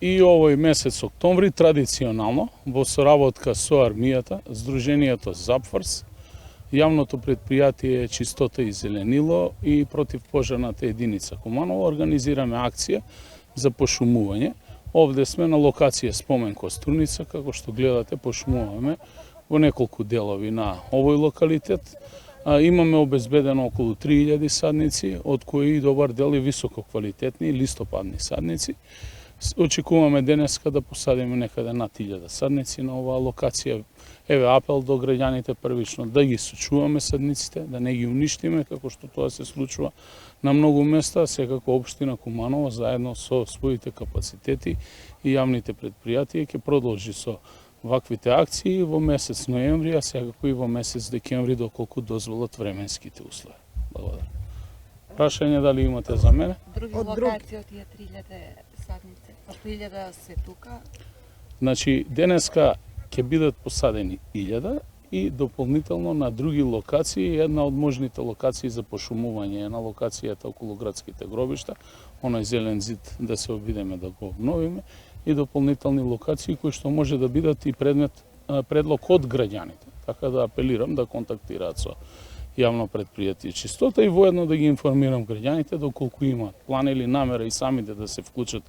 И овој месец октомври традиционално во соработка со армијата, Сдруженијето Запфрс, јавното предпријатие Чистота и зеленило и противпожарната единица Куманово организираме акција за пошумување. Овде сме на локација Спомен Костурница, како што гледате пошумуваме во неколку делови на овој локалитет. Имаме обезбедено околу 3000 садници, од кои добар дел и висококвалитетни листопадни садници. Очекуваме денеска да посадиме некаде над 1000 садници на оваа локација. Еве апел до граѓаните првично да ги сочуваме садниците, да не ги уништиме како што тоа се случува на многу места, секако општина Куманово заедно со своите капацитети и јавните предпријатија ќе продолжи со ваквите акции во месец ноември, а секако и во месец декември доколку дозволат временските услови. Благодарам. Прашање дали имате за мене? Други локации од тие 3000 садници, а 1000 се тука? Значи, денеска ќе бидат посадени 1000 и дополнително на други локации, една од можните локации за пошумување е на локацијата околу градските гробишта, оној зелен зид да се обидеме да го обновиме, и дополнителни локации кои што може да бидат и предлог од граѓаните. Така да апелирам да контактираат со јавно предпријатие Чистота и воедно да ги информирам граѓаните доколку имаат план или намера и самите да се вклучат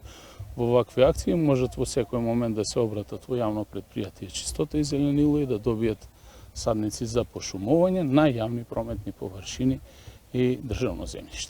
во вакви акции, можат во секој момент да се обратат во јавно предпријатие Чистота и зеленило и да добијат садници за пошумување на јавни прометни површини и државно земјиште.